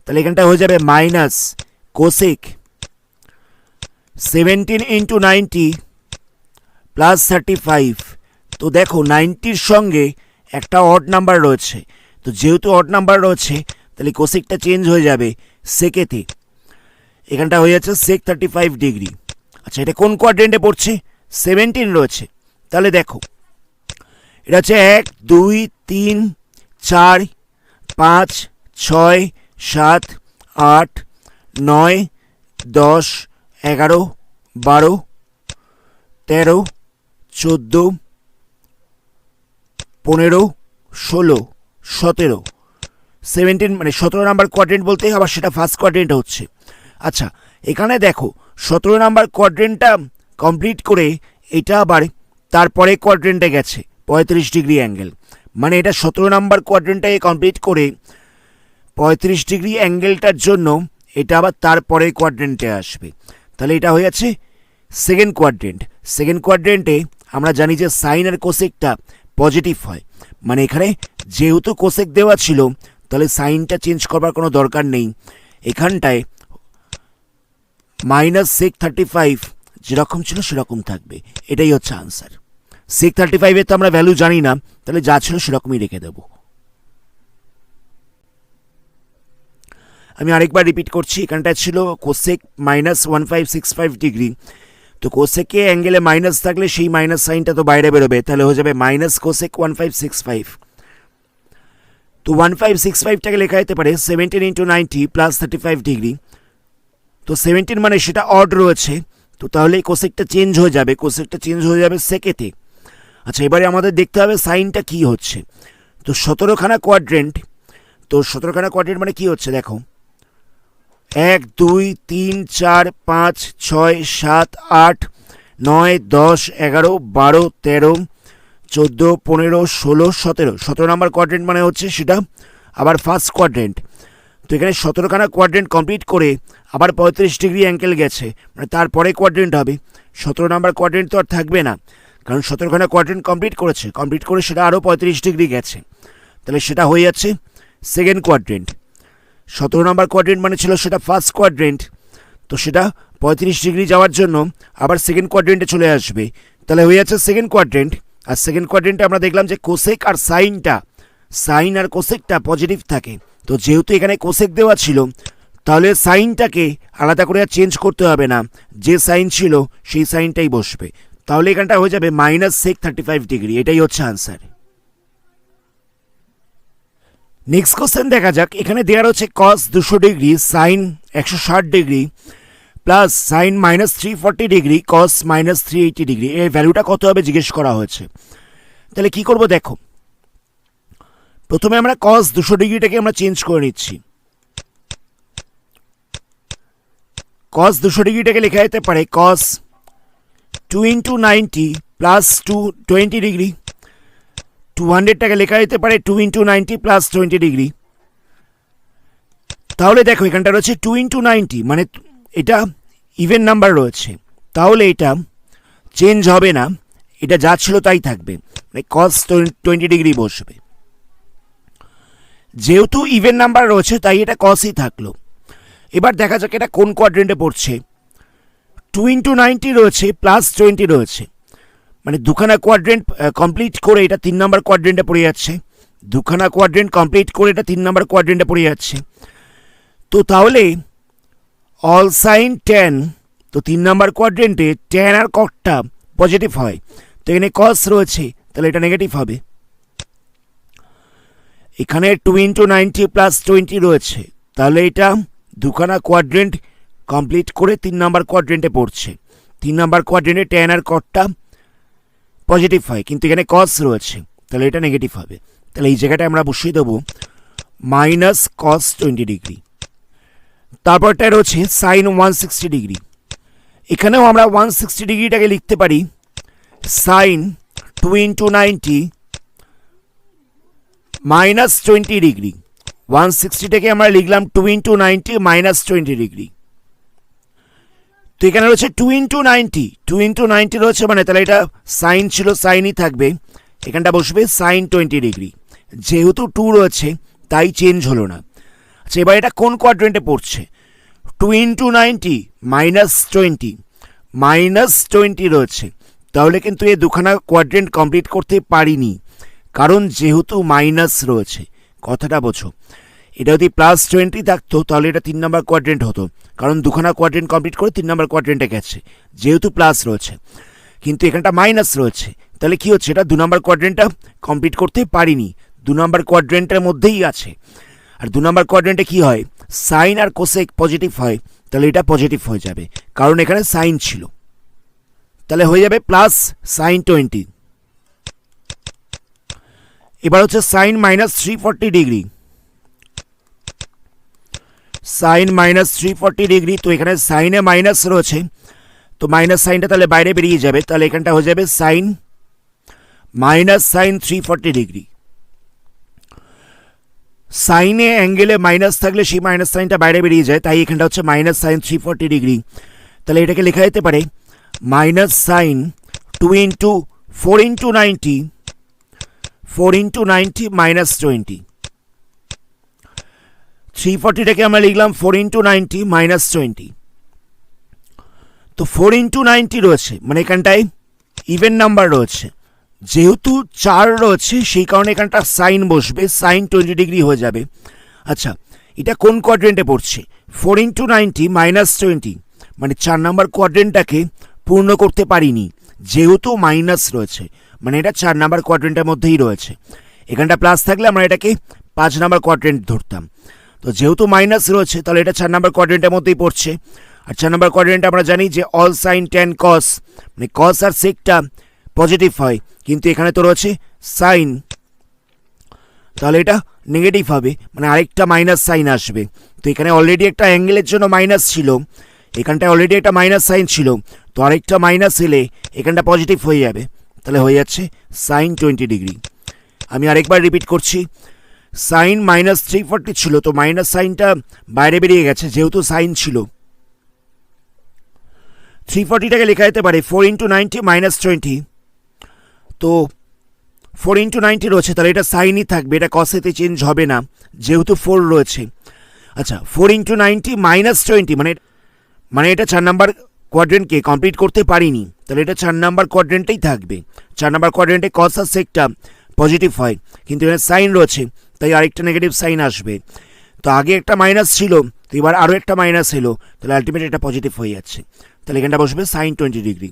তাহলে এখানটা হয়ে যাবে মাইনাস কোসেক 17 × 90 + 35। তো দেখো 90-র সঙ্গে একটা অড নাম্বার রয়েছে, তো যেহেতু অড নাম্বার রয়েছে তাহলে কোসেকটা চেঞ্জ হয়ে যাবে সেকেতে। এখানটা হয়ে যাচ্ছে সেক 35 ডিগ্রি। আচ্ছা, এটা কোন কোয়াড্রেন্টে পড়ছে? 17 রয়েছে। তাহলে দেখো এটা হচ্ছে 1 2 3 4 5 6 7 8 9 10 11 12 13 14 15 16 17। 17 মানে 17 নাম্বার কোয়াড্রেন্ট বলতে আবার সেটা ফার্স্ট কোয়াড্রেন্ট হচ্ছে। আচ্ছা, এখানে দেখো 17 নাম্বার কোয়াড্রেন্টটা কমপ্লিট করে এটা আবার তারপরে কোয়াড্রেন্টে গেছে 35 ডিগ্রি অ্যাঙ্গেল, মানে এটা 17 নাম্বার কোয়াড্রেন্টটাকে কমপ্লিট করে 35 ডিগ্রি অ্যাঙ্গেলটার জন্য এটা আবার তারপরে কোয়াড্রেন্টে আসবে। তাহলে এটা হয়ে যাচ্ছে সেকেন্ড কোয়াড্রেন্ট। সেকেন্ড কোয়াড্রেন্টে আমরা জানি যে সাইন আর কোসেকটা পজিটিভ হয়, মানে এখানে যেহেতু কোসেক দেওয়া ছিল তাহলে সাইনটা চেঞ্জ করবার কোনো দরকার নেই। এখানটায় -sec 35 যেরকম ছিল সেরকম থাকবে, এটাই হচ্ছে আনসার। sec 35-এর তো আমরা ভ্যালু জানি না, তাহলে যা ছিল সেরকমই রেখে দেব। আমি আরেকবার রিপিট করছি, এখানটায় ছিল কোসেক -1565 ডিগ্রি। তো কোসেকে অ্যাঙ্গেলে মাইনাস থাকলে সেই মাইনাস সাইনটা তো বাইরে বেরোবে, তাহলে হয়ে যাবে কোসেক 1565। তো 1565টাকে লেখা যেতে পারে 17 × 90 + 35 ডিগ্রি। তো 17 মানে সেটা অড রয়েছে, তো তাহলে কোসেকটা চেঞ্জ হয়ে যাবে, কোসেকটা চেঞ্জ হয়ে যাবে সেকেতে। আচ্ছা, এবারে আমাদের দেখতে হবে সাইনটা কি হচ্ছে। তো 17খানা কোয়াড্রেন্ট, তো 17খানা কোয়াড্রেন্ট মানে কি হচ্ছে দেখো, 1 2 3 4 5 6 7 8 9 10 11 12 13 14 15 16 17। 17 নাম্বার কোয়াড্রেন্ট মানে হচ্ছে সেটা আবার ফার্স্ট কোয়াড্রেন্ট। তো এখানে 17খানা কোয়াড্রেন্ট কমপ্লিট করে আবার 35 ডিগ্রি অ্যাঙ্গেল গেছে, মানে তারপরে কোয়াড্রেন্ট হবে। 17 নাম্বার কোয়াড্রেন্ট তো আর থাকবে না, কারণ 17খানা কোয়াড্রেন্ট কমপ্লিট করে সেটা আরও 35 ডিগ্রি গেছে, তাহলে সেটা হয়ে যাচ্ছে সেকেন্ড কোয়াড্রেন্ট। 17 নাম্বার কোয়াড্রেন্ট মানে ছিল সেটা ফার্স্ট কোয়াড্রেন্ট, তো সেটা 35 ডিগ্রি যাওয়ার জন্য আবার সেকেন্ড কোয়াড্রেন্টে চলে আসবে, তাহলে হয়ে যাচ্ছে সেকেন্ড কোয়াড্রেন্ট। আর সেকেন্ড কোয়াড্রেন্টে আমরা দেখলাম যে কোসেক আর সাইন আর কোসেকটা পজিটিভ থাকে। তো যেহেতু এখানে কোসেক দেওয়া ছিল তাহলে সাইনটাকে আলাদা করে আর চেঞ্জ করতে হবে না, যে সাইন ছিল সেই সাইনটাই বসবে, তাহলে এখানটা হয়ে যাবে -sec 35 ডিগ্রি। এটাই হচ্ছে আনসার। নেক্সট কোশ্চেন দেখা যাক। এখানে দেওয়া রয়েছে cos 200 degree sine 160 degree plus sign -340 degree cos -380 degree, এর ভ্যালুটা কত হবে জিজ্ঞেস করা হয়েছে। তাহলে কি করব দেখো, প্রথমে আমরা cos 200 ডিগ্রিটাকে আমরা চেঞ্জ করে নিচ্ছি। cos 200 ডিগ্রিটাকে লেখা যেতে পারে cos 2 × 90 + 20 ডিগ্রি। 200টাকে লেখা যেতে পারে 2 × 90 + 20 ডিগ্রি। তাহলে দেখো এখানটা রয়েছে 2 × 90, মানে এটা ইভেন নাম্বার রয়েছে, তাহলে এটা চেঞ্জ হবে না, এটা যা ছিল তাই থাকবে, মানে cos 20 ডিগ্রি বসবে। যেহেতু ইভেন নাম্বার রয়েছে তাই এটা cosই থাকলো। এবার দেখা যাক এটা কোন কোয়াড্রেন্টে পড়ছে। 2 × 90 রয়েছে +20 রয়েছে, মানে দুখানা কোয়াড্রেন্ট কমপ্লিট করে এটা 3 নম্বর কোয়াড্রেন্টে পড়ে যাচ্ছে। দুখানা কোয়াড্রেন্ট কমপ্লিট করে এটা 3 নম্বর কোয়াড্রেন্টে পড়ে যাচ্ছে। তো তাহলে অল সাইন 10, তো 3 নম্বর কোয়াড্রেন্টে 10 আর cosটা পজিটিভ হয়, তো এখানে cos রয়েছে, তাহলে এটা নেগেটিভ হবে। এখানে 2 × 90 + 20 রয়েছে, তাহলে এটা দুখানা কোয়াড্রেন্ট কমপ্লিট করে 3 নাম্বার কোয়াড্রেন্টে পড়ছে। 3 নাম্বার কোয়াড্রেন্টে ট্যান আর কটটা পজিটিভ হয়, কিন্তু এখানে কস রয়েছে, তাহলে এটা নেগেটিভ হবে। তাহলে এই জায়গাটা আমরা বসিয়ে দেবো মাইনাস কস 20 ডিগ্রি। তারপরটা রয়েছে সাইন 160 ডিগ্রি। এখানেও আমরা 160 ডিগ্রিটাকে লিখতে পারি সাইন 2 ইন্টু 90 মাইনাস 20 ডিগ্রি। 160টাকে আমরা লিখলাম 2 ইন্টু 90 মাইনাস 20 ডিগ্রি। তো এখানে রয়েছে 2 ইন্টু 90, 2 ইন্টু 90 রয়েছে, মানে তাহলে এটা সাইন ছিল, সাইনই থাকবে, এখানটা বসবে সাইন 20 ডিগ্রি। যেহেতু 2 রয়েছে তাই চেঞ্জ হলো না। আচ্ছা, এবার এটা কোন কোয়াড্রেন্টে পড়ছে? 2 ইন্টু 90 মাইনাস 20, মাইনাস 20 রয়েছে, তাহলে কিন্তু এই দুখানা কোয়াড্রেন্ট কমপ্লিট করতে পারিনি, কারণ যেহেতু মাইনাস রয়েছে। কথাটা বোঝো, এটা যদি প্লাস 20 থাকতো তাহলে এটা 3 নাম্বার কোয়াড্রেন্ট হতো, কারণ দুখানা কোয়াড্রেন্ট কমপ্লিট করে 3 নাম্বার কোয়াড্রেন্টে গেছে, যেহেতু প্লাস রয়েছে। কিন্তু এখানটা মাইনাস রয়েছে, তাহলে কি হচ্ছে, এটা 2 নাম্বার কোয়াড্রেন্টটা কমপ্লিট করতে পারিনি, 2 নাম্বার কোয়াড্রেন্টের মধ্যেই আছে। আর 2 নাম্বার কোয়াড্রেন্টে কি হয়, সাইন আর কোসেক পজিটিভ হয়, তাহলে এটা পজিটিভ হয়ে যাবে, কারণ এখানে সাইন ছিল। তাহলে হয়ে যাবে প্লাস সাইন 20। এবার হচ্ছে sine minus 340 degree. Sine minus 340 degree, তো এখানে সাইনে মাইনাস রয়েছে, তো মাইনাস সাইনটা তাহলে বাইরে বেরিয়ে যাবে, তাহলে এখানটা হয়ে যাবে সাইন মাইনাস সাইন 340 ডিগ্রি। সাইনে অ্যাঙ্গেলে মাইনাস থাকলে সেই মাইনাস সাইনটা বাইরে বেরিয়ে যায়, তাই এখানটা হচ্ছে মাইনাস সাইন 340 ডিগ্রি। তাহলে এটাকে লেখা যেতে পারে minus sine 2 into 4 into 90, 4 into 90 minus 20। 340টাকে আমরা লিখলাম 4 ইন্টু 90 মাইনাস 20। তো 4 ইন্টু 90 রয়েছে, মানে এখানটায় ইভেন নাম্বার রয়েছে, যেহেতু 4 রয়েছে সেই কারণে এখানটা সাইন বসবে, সাইন 20 ডিগ্রি হয়ে যাবে। আচ্ছা, এটা কোন কোয়াড্রেন্টে পড়ছে? 4 ইন্টু 90 মাইনাস 20, মানে 4 নাম্বার কোয়াড্রেন্টটাকে পূর্ণ করতে পারিনি, যেহেতু মাইনাস রয়েছে, মানে এটা 4 নাম্বার কোয়াড্রেন্টের মধ্যেই রয়েছে। এখানটা প্লাস থাকলে আমরা এটাকে 5 নাম্বার কোয়াড্রেন্ট ধরতাম, তো যেহেতু মাইনাস রয়েছে তাহলে এটা 4 নাম্বার কোয়াড্রেন্টের মধ্যেই পড়ছে। আর 4 নাম্বার কোয়াড্রেন্টে আমরা জানি যে অল সাইন ট্যান কস, মানে কস আর সেকটা পজিটিভ হয়, কিন্তু এখানে তো রয়েছে সাইন, তাহলে এটা নেগেটিভ হবে, মানে আরেকটা মাইনাস সাইন আসবে। তো এখানে অলরেডি একটা অ্যাঙ্গেলের জন্য মাইনাস ছিল, এখানটায় অলরেডি একটা মাইনাস সাইন ছিল, তো আরেকটা মাইনাস এলে এখানটা পজিটিভ হয়ে যাবে, তাহলে হয়ে যাচ্ছে সাইন 20 ডিগ্রি। আমি আরেকবার রিপিট করছি, সাইন মাইনাস 340 ছিল, তো মাইনাস সাইনটা বাইরে বেরিয়ে গেছে, যেহেতু সাইন ছিল। 340টাকে লেখা যেতে পারে 4 ইন্টু 90 মাইনাস 20, তো 4 ইন্টু 90 রয়েছে, তাহলে এটা সাইনই থাকবে, এটা কসেতে চেঞ্জ হবে না, যেহেতু 4 রয়েছে। আচ্ছা, 4 ইন্টু 90 মাইনাস 20, মানে এটা 4 নাম্বার কোয়াড্রেন্টকে কমপ্লিট করতে পারিনি, তাহলে এটা 4 নাম্বার কোয়াড্রেন্টেই থাকবে। 4 নাম্বার কোয়াড্রেন্টে কস আর সেকটা পজিটিভ হয়, কিন্তু এখানে সাইন রয়েছে, তাই আরেকটা নেগেটিভ সাইন আসবে। তো আগে একটা মাইনাস ছিল, তো এবার আরও একটা মাইনাস এলো, তাহলে আলটিমেট এটা পজিটিভ হয়ে যাচ্ছে, তাহলে এখানটা বসবে সাইন 20 ডিগ্রি।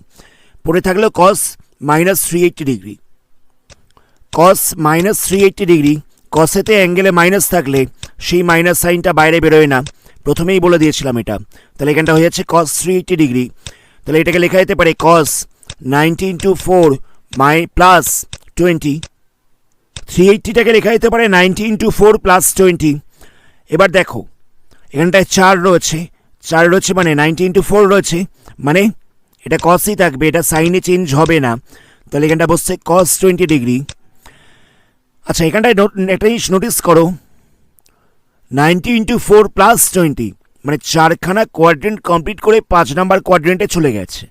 পরে থাকলো cos minus 380 degree. Cos minus 380 degree, কসেতে অ্যাঙ্গেলে মাইনাস থাকলে সেই মাইনাস সাইনটা বাইরে বেরোয় না, প্রথমেই বলে দিয়েছিলাম এটা। তাহলে এখানটা হয়ে যাচ্ছে কস 380 ডিগ্রি। তাহলে এটাকে লেখা যেতে পারে কস 90 ইন্টু 4 প্লাস 20। 380টাকে লেখা যেতে পারে 90 ইন্টু 4 প্লাস 20। এবার দেখো এখানটায় 4 রয়েছে, মানে 90 ইন্টু 4 রয়েছে, মানে এটা কসই থাকবে, এটা সাইনে চেঞ্জ হবে না, তাহলে এখানটা বসছে কস 20 ডিগ্রি। আচ্ছা, এখানটায় একটা জিনিস নোটিস করো, 90 ইন্টু 4 প্লাস 20, মানে 4খানা কোয়াড্রেন্ট কমপ্লিট করে 5 নাম্বার কোয়াড্রেন্টে চলে গেছে।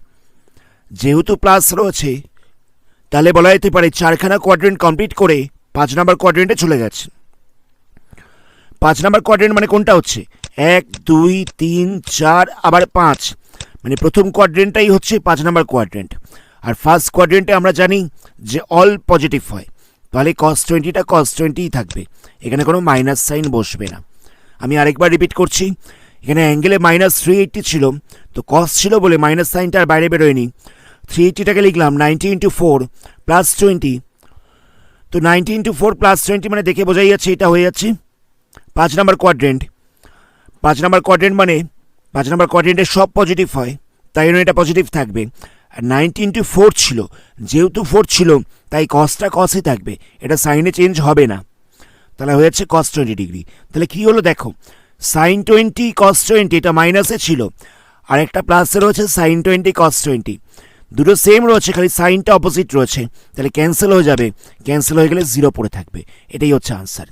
যেহেতু প্লাস রয়েছে তাহলে বলা যেতে পারে 4খানা কোয়াড্রেন্ট কমপ্লিট করে 5 নাম্বার কোয়াড্রেন্টে চলে গেছে। 5 নাম্বার কোয়াড্রেন্ট মানে কোনটা হচ্ছে 1 2 3 4 আবার 5, মানে প্রথম কোয়াড্রেন্টটাই হচ্ছে 5 নাম্বার কোয়াড্রেন্ট। আর ফার্স্ট কোয়াড্রেন্টে আমরা জানি যে অল পজিটিভ হয়, তাহলে কস 20টা কস 20ই থাকবে, এখানে কোনো মাইনাস সাইন বসবে না। আমি আরেকবার রিপিট করছি, এখানে অ্যাঙ্গেলে মাইনাস 380 ছিল, তো কস ছিল বলে মাইনাস সাইনটা আর বাইরে বেরোয়নি। 380টাকে লিখলাম 90 ইন্টু 4 প্লাস 20, তো 90 ইন্টু 4 প্লাস 20 মানে দেখে বোঝাই যাচ্ছে এটা হয়ে যাচ্ছে 5 নাম্বার কোয়াড্রেন্ট। 5 নাম্বার কোয়াড্রেন্ট মানে 5 নম্বর কোয়াড্রেন্টে সব পজিটিভ হয়, তাই জন্য এটা পজিটিভ থাকবে। আর 90 × 4 ছিল, যেহেতু 4 ছিল তাই কসটা কসই থাকবে, এটা সাইনে চেঞ্জ হবে না, তাহলে হয়েছে কস 20 ডিগ্রি। তাহলে কী হলো দেখো, সাইন 20 কস 20 এটা মাইনাসে ছিল, আর একটা প্লাসে রয়েছে সাইন 20 কস 20, দুটো সেম রয়েছে, খালি সাইনটা অপোজিট রয়েছে, তাহলে ক্যান্সেল হয়ে যাবে, ক্যান্সেল হয়ে গেলে 0 পড়ে থাকবে, এটাই হচ্ছে আনসার।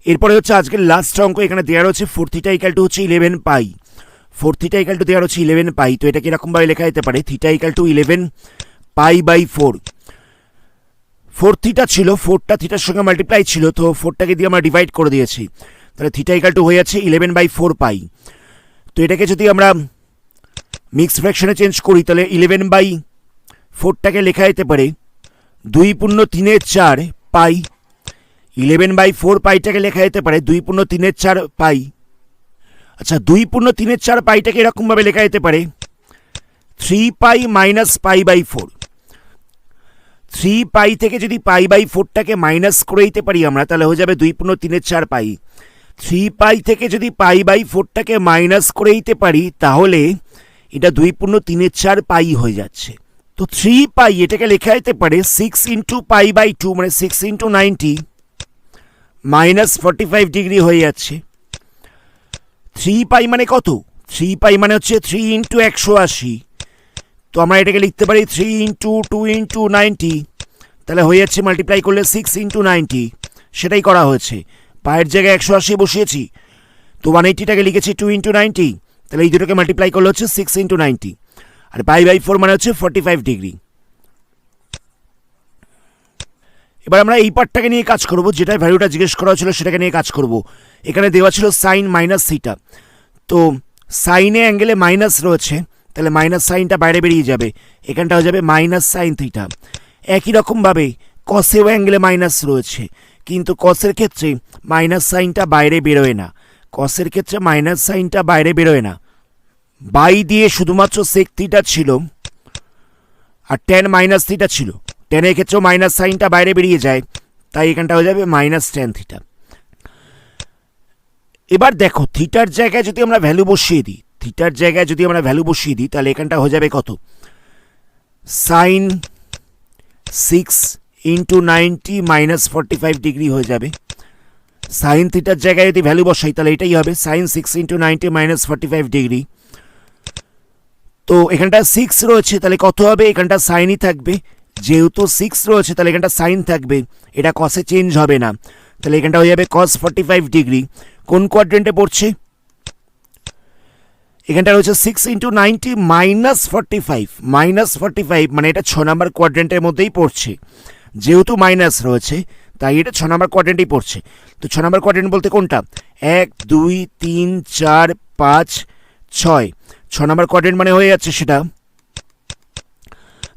এরপরে হচ্ছে আজকের লাস্ট অঙ্ক, এখানে দেওয়া রয়েছে 4θ = হচ্ছে 11 পাই, 4θ = দেওয়া রয়েছে 11 পাই। তো এটা কীরকমভাবে লেখা যেতে পারে, θ = 11 π/4, 4θ ছিল, 4টা থিটার সঙ্গে মাল্টিপ্লাই ছিল, তো 4টাকে দিয়ে আমরা ডিভাইড করে দিয়েছি, তাহলে θ = হয়ে যাচ্ছে 11/4 পাই। তো এটাকে যদি আমরা মিক্সড ফ্র্যাকশনে চেঞ্জ করি, তাহলে 11/4টাকে লেখা যেতে পারে 2 × 3/4 পাই, 11/4 পাইটাকে লেখা যেতে পারে 2 × 3/4 পাই। আচ্ছা, 2 × 3/4 পাইটাকে এরকমভাবে লেখা যেতে পারে 3 পাই মাইনাস π/4, 3 পাই থেকে যদি π/4টাকে মাইনাস করে দিতে পারি আমরা, তাহলে হয়ে যাবে 2 × 3/4 পাই। 3 পাই থেকে যদি π/4টাকে মাইনাস করে দিতে পারি, তাহলে এটা 2 × 3/4 পাই হয়ে যাচ্ছে। তো 3 পাই এটাকে লেখা যেতে পারে 6 × π/2, মানে 6 × 90 মাইনাস 45 ডিগ্রি হয়ে যাচ্ছে। 3 পাই মানে কত, 3 পাই মানে হচ্ছে 3 × 180, তো আমরা এটাকে লিখতে পারি 3 × 2 × 90, তাহলে হয়ে যাচ্ছে মাল্টিপ্লাই করলে 6 × 90, সেটাই করা হয়েছে, পায়ের জায়গায় 180 বসিয়েছি, তো 180টাকে লিখেছি 2 × 90, তাহলে এই দুটোকে মাল্টিপ্লাই করলে হচ্ছে 6 × 90, আর π/4 মানে হচ্ছে 45 ডিগ্রি। এবার আমরা এই পার্টটাকে নিয়ে কাজ করব, যেটা ভ্যালুটা জিজ্ঞেস করা হয়েছিল সেটাকে নিয়ে কাজ করব। এখানে দেওয়া ছিল সাইন -θ, তো সাইনে অ্যাঙ্গেলে মাইনাস রয়েছে, তাহলে মাইনাস সাইনটা বাইরে বেরিয়ে যাবে, এখানটা হয়ে যাবে -sin θ। একই রকমভাবে কসেও অ্যাঙ্গেলে মাইনাস রয়েছে, কিন্তু কসের ক্ষেত্রে মাইনাস সাইনটা বাইরে বেরোয় না, কসের ক্ষেত্রে মাইনাস সাইনটা বাইরে বেরোয় না, বাই দিয়ে শুধুমাত্র sec θ ছিল, আর tan -θ ছিল, টেনের ক্ষেত্রেও মাইনাস সাইনটা বাইরে বেরিয়ে যায়, তাই এখানটা হয়ে যাবে -tan θ। এবার দেখো, থিটার জায়গায় যদি আমরা ভ্যালু বসিয়ে দিই, থিটার জায়গায় যদি আমরা ভ্যালু বসিয়ে দিই, তাহলে এখানটা হয়ে যাবে কত, সাইন 6 × 90 -45 ডিগ্রি হয়ে যাবে। সাইন থিটার জায়গায় যদি ভ্যালু বসাই, তাহলে এটাই হবে সাইন 6 × 90 -45 ডিগ্রি। তো এখানটা 6 রয়েছে, তাহলে কত হবে, এখানটা সাইনই থাকবে, যেহেতু 6 রয়েছে তাহলে এখানটা সাইন থাকবে, এটা কসে চেঞ্জ হবে না, তাহলে এখানটা হয়ে যাবে cos 45 ডিগ্রি। কোন কোয়াড্রেন্টে পড়ছে, এখানটা রয়েছে 6 × 90 -45, -45 মানে এটা 6 নম্বর কোয়াড্রেন্টের মধ্যেই পড়ছে, যেহেতু মাইনাস রয়েছে তাই এটা 6 নম্বর কোয়াড্রেন্টেই পড়ছে। তো 6 নম্বর কোয়াড্রেন্ট বলতে কোনটা, 1 2 3 4 5 6, 6 নম্বর কোয়াড্রেন্ট মানে হয়ে যাচ্ছে সেটা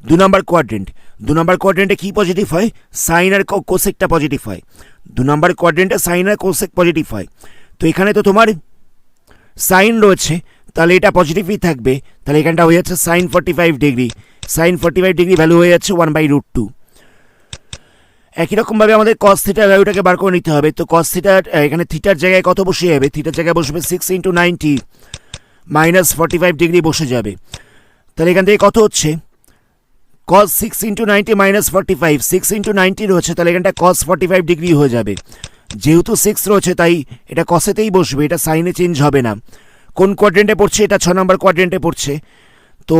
2 নম্বর কোয়াড্রেন্ট। 2 নম্বর কোয়াড্রেন্টে কি পজিটিভ হয়, সাইন আর কোসেকটা পজিটিভ হয়, 2 নম্বর কোয়াড্রেন্টে সাইন আর কোসেক পজিটিভ হয়। তো এখানে তো তোমার সাইন রয়েছে, তাহলে এটা পজিটিভই থাকবে, তাহলে এখানটা হয়ে যাচ্ছে sine 45 degree, sine 45 degree value হয়ে যাচ্ছে 1/√2। একই রকমভাবে আমাদের cos থিটার ভ্যালুটাকে বার করে নিতে হবে। তো cos থিটার এখানে থিটার জায়গায় কত বসে যাবে, থিটার জায়গায় বসবে 6 × 90 -45 ডিগ্রি বসে যাবে, তাহলে এখান থেকে কত হচ্ছে, cos 6 × 90 -45, 6 × 90 রয়েছে, তাহলে এখানটা cos 45 ডিগ্রি হয়ে যাবে, যেহেতু 6 রয়েছে তাই এটা কসেতেই বসবে, এটা সাইনে চেঞ্জ হবে না। কোন কোয়াড্রেন্টে পড়ছে, এটা 6 নম্বর কোয়াড্রেন্টে পড়ছে, তো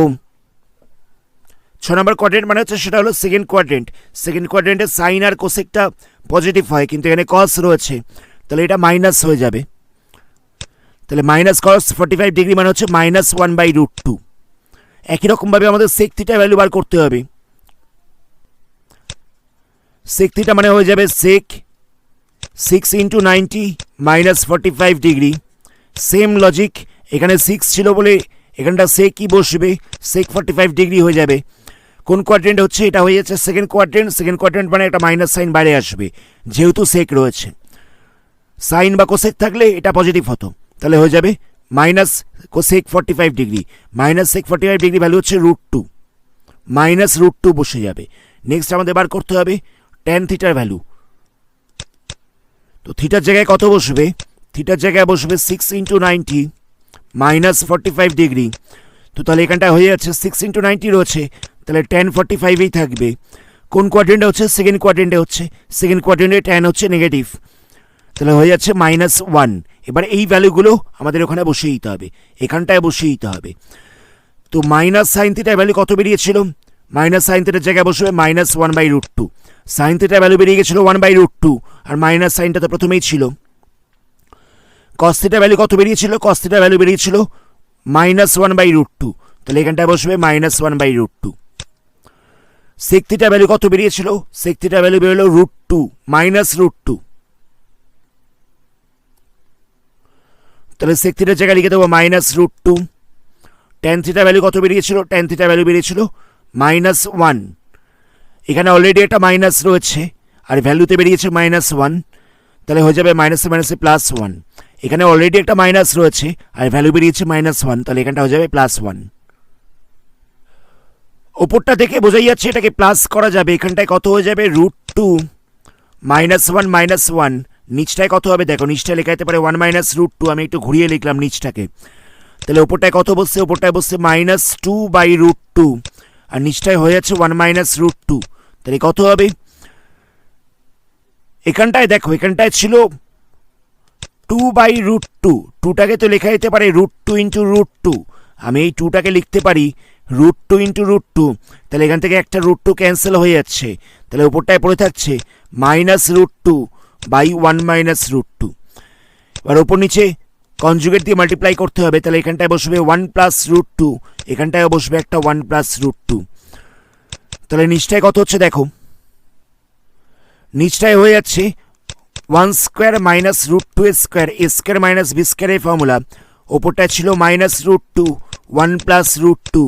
6 নম্বর কোয়াড্রেন্ট মানে হচ্ছে সেটা হলো সেকেন্ড কোয়াড্রেন্ট। সেকেন্ড কোয়াড্রেন্টে সাইন আর কোসেকটা পজিটিভ হয়, কিন্তু এখানে কস রয়েছে, তাহলে এটা মাইনাস হয়ে যাবে, তাহলে -cos 45 ডিগ্রি মানে হচ্ছে -1/√2। একই রকমভাবে আমাদের সেক থিটা ভ্যালু বার করতে হবে, সেক থিটা মানে হয়ে যাবে সেক 6 × 90 -45 ডিগ্রি। সেম লজিক, এখানে 6 ছিল বলে এখানটা সেকই বসবে, সেক 45 ডিগ্রি হয়ে যাবে। কোন কোয়াড্রেন্ট হচ্ছে, এটা হয়ে যাচ্ছে সেকেন্ড কোয়াড্রেন্ট। সেকেন্ড কোয়াড্রেন্ট মানে একটা মাইনাস সাইন বাইরে আসবে, যেহেতু সেক রয়েছে, সাইন বা কোসেক থাকলে এটা পজিটিভ হতো, তাহলে হয়ে যাবে -cosec 45 degree, -sec 45 degree value হচ্ছে √2, -√2 বসে যাবে। নেক্সট আমাদের বার করতে হবে tan থিটার ভ্যালু। তো থিটার জায়গায় কত বসবে, থিটার জায়গায় বসবে 6 × 90 -45 ডিগ্রি। তো তাহলে এখানটায় হয়ে যাচ্ছে 6 × 90 রয়েছে, তাহলে tan 45ই থাকবে। কোন কোয়াড্রেন্টে হচ্ছে? সেকেন্ড কোয়াড্রেন্টে হচ্ছে। সেকেন্ড কোয়াড্রেন্টে tan হচ্ছে নেগেটিভ, তাহলে হয়ে যাচ্ছে -1। এবার এই ভ্যালুগুলো আমাদের ওখানে বসিয়ে দিতে হবে, এখানটায় বসিয়ে দিতে হবে। তো মাইনাস সাইন থিটার ভ্যালু কত বেরিয়েছিল? মাইনাস সাইন থিটার জায়গায় বসবে -1/√2। সাইন থিটার ভ্যালু বেরিয়ে গেছিল 1/√2, আর মাইনাস সাইনটা তো প্রথমেই ছিল। কস থিটার ভ্যালু কত বেরিয়েছিল? কস থিটার ভ্যালু বেরিয়েছিল -1/√2, তাহলে এখানটায় বসবে -1/√2। সেক থিটার ভ্যালু কত বেরিয়েছিল? সেক থিটার ভ্যালু বেরোলো √2, -√2। তাহলে সেক থিটার জায়গায় লিখে দেবো -√2। ট্যান থিটার ভ্যালু কত বেরিয়েছিল? ট্যান থিটার ভ্যালু বেরিয়েছিল -1। এখানে অলরেডি একটা মাইনাস রয়েছে, আর ভ্যালুতে বেরিয়েছে -1, তাহলে হয়ে যাবে মাইনাসে মাইনাসে +1। এখানে অলরেডি একটা মাইনাস রয়েছে, আর ভ্যালু বেরিয়েছে -1, তাহলে এখানটা হয়ে যাবে +1। ওপরটা দেখে বোঝাই যাচ্ছে এটাকে প্লাস করা যাবে। এখানটায় কত হয়ে যাবে? √2 -1 -1। নিচটায় কত হবে? দেখো নিচটায় লেখা যেতে পারে 1 -√2। আমি একটু ঘুরিয়ে লিখলাম নিচটাকে, তাহলে ওপরটায় কত বসছে? ওপরটায় বসছে -2/√2, আর নিচটায় হয়ে যাচ্ছে 1 -√2। তাহলে কত হবে? এখানটায় দেখো, এখানটায় ছিল 2/√2। 2টাকে তো লেখা যেতে পারে √2 × √2। আমি এই 2টাকে লিখতে পারি √2 × √2। তাহলে এখান থেকে একটা √2 ক্যান্সেল হয়ে যাচ্ছে, তাহলে ওপরটায় পড়ে থাকছে -√2/1 -√2। এবার ওপর নিচে কনজুগেট দিয়ে মাল্টিপ্লাই করতে হবে, তাহলে এখানটায় বসবে 1 + √2, এখানটায় বসবে একটা 1 + √2। তাহলে নিচটায় কত হচ্ছে দেখো, নিচটায় হয়ে যাচ্ছে 1² -√2² a² - b² এর ফর্মুলা। ওপরটায় ছিল -√2 1 + √2,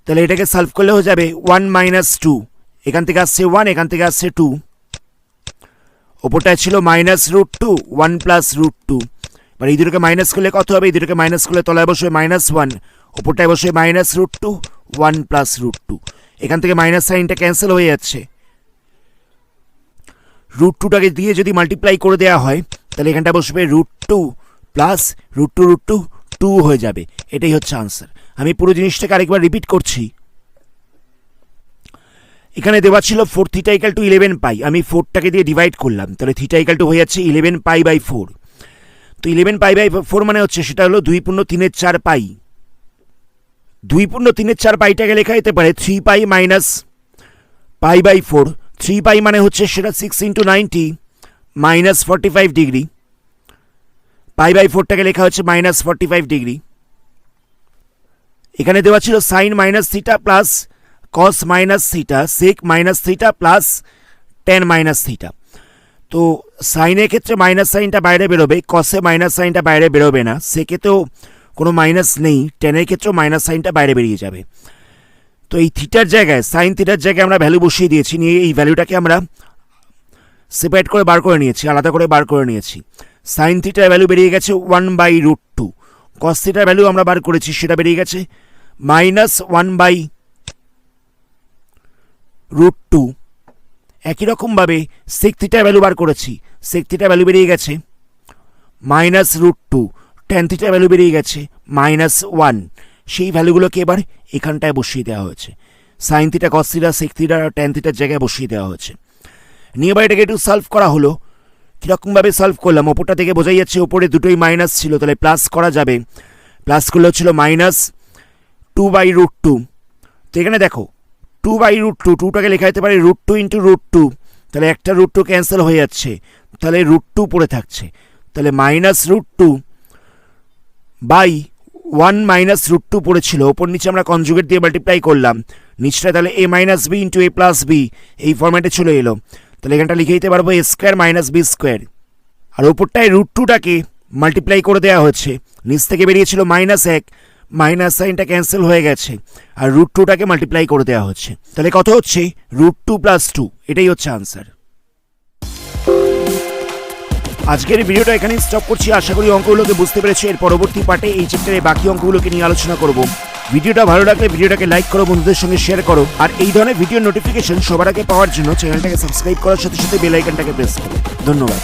তাহলে এটাকে সলভ করলে হয়ে যাবে 1 - 2। এখান থেকে আসছে 1, এখান থেকে আসছে 2। ওপরটায় ছিল -√2 1 + √2। এবার এই দুটোকে মাইনাস করলে কত হবে? এই দুটোকে মাইনাস করলে তলায় বসবে -1, ওপরটায় বসবে -√2 1 + √2। এখান থেকে মাইনাস সাইনটা ক্যান্সেল হয়ে যাচ্ছে। √2টাকে দিয়ে যদি মাল্টিপ্লাই করে দেওয়া হয়, তাহলে এখানটা বসবে √2 + √2 2 হয়ে যাবে। এটাই হচ্ছে আনসার। আমি পুরো জিনিসটাকে আরেকবার রিপিট করছি। এখানে দেওয়া ছিল 4 θ = 11 পাই। আমি 4টাকে দিয়ে ডিভাইড করলাম, তাহলে θ = হয়ে যাচ্ছে 11 π/4। তো 11 π/4 মানে হচ্ছে সেটা হলো 2.3 পাই। 2.3 পাইটাকে লেখা যেতে পারে 3 π - π/4। 3 পাই মানে হচ্ছে সেটা 6 × 90 -45 ডিগ্রি। π/4টাকে লেখা হচ্ছে -45 ডিগ্রি। এখানে দেওয়া ছিল সাইন -θ প্লাস কস -θ, সেক -θ প্লাস ট্যান -θ। তো সাইনের ক্ষেত্রে মাইনাস সাইনটা বাইরে বেরোবে, কসে মাইনাস সাইনটা বাইরে বেরোবে না, সেকে তো কোনো মাইনাস নেই, ট্যানের ক্ষেত্রেও মাইনাস সাইনটা বাইরে বেরিয়ে যাবে। তো এই থিটার জায়গায়, সাইন থিটার জায়গায় আমরা ভ্যালু বসিয়ে দিয়েছি, নিয়ে এই ভ্যালুটাকে আমরা সেপারেট করে বার করে নিয়েছি, আলাদা করে বার করে নিয়েছি। সাইন থিটার ভ্যালু বেরিয়ে গেছে 1/√2। কস থিটার ভ্যালু আমরা বার করেছি, সেটা বেরিয়ে গেছে -1/√2। একই রকমভাবে সেক থিটার ভ্যালু বার করেছি, সেক থিটার ভ্যালু বেরিয়ে গেছে -√2। ট্যান থিটার ভ্যালু বেরিয়ে গেছে -1। সেই ভ্যালুগুলোকে এবার এখানটায় বসিয়ে দেওয়া হয়েছে। Sine theta, cos theta, sec theta আর ট্যান থিটার জায়গায় বসিয়ে দেওয়া হয়েছে। নিয়ে এবার এটাকে একটু সলভ করা হলো। কীরকমভাবে সলভ করলাম? ওপরটা থেকে বোঝাই যাচ্ছে ওপরে দুটোই মাইনাস ছিল, তাহলে প্লাস করা যাবে। প্লাস করলে হচ্ছিল -2/√2। তো এখানে দেখো 2/√2, 2টাকে লেখা যেতে পারে √2 × √2, তাহলে একটা √2 ক্যান্সেল হয়ে যাচ্ছে, তাহলে √2 পড়ে থাকছে, তাহলে -√2/1 -√2 পড়েছিল। ওপর নিচে আমরা কনজুগেট দিয়ে মাল্টিপ্লাই করলাম, নিচটা তাহলে a - b × a + b এই ফরম্যাটে চলে এলো। তাহলে এখানটা লিখে দিতে পারবো a² - b²। আর ওপরটায় √2টাকে মাল্টিপ্লাই করে দেওয়া হয়েছে, নিচ থেকে বেরিয়েছিল -1, মাইনাস সাইনটা ক্যান্সেল হয়ে গেছে, আর √2টাকে মাল্টিপ্লাই করে দেওয়া হচ্ছে। তাহলে কত হচ্ছে? √2 + 2। এটাই হচ্ছে আনসার। আজকের এই ভিডিওটা এখানেই স্টপ করছি। আশা করি অঙ্কগুলোকে বুঝতে পেরেছি। এর পরবর্তী পার্টে এই চ্যাপ্টারে বাকি অঙ্কগুলোকে নিয়ে আলোচনা করব। ভিডিওটা ভালো লাগলে ভিডিওটাকে লাইক করো, বন্ধুদের সঙ্গে শেয়ার করো, আর এই ধরনের ভিডিও নোটিফিকেশন সবার আগে পাওয়ার জন্য চ্যানেলটাকে সাবস্ক্রাইব করার সাথে সাথে বেল আইকনটাকে প্রেস করো। ধন্যবাদ।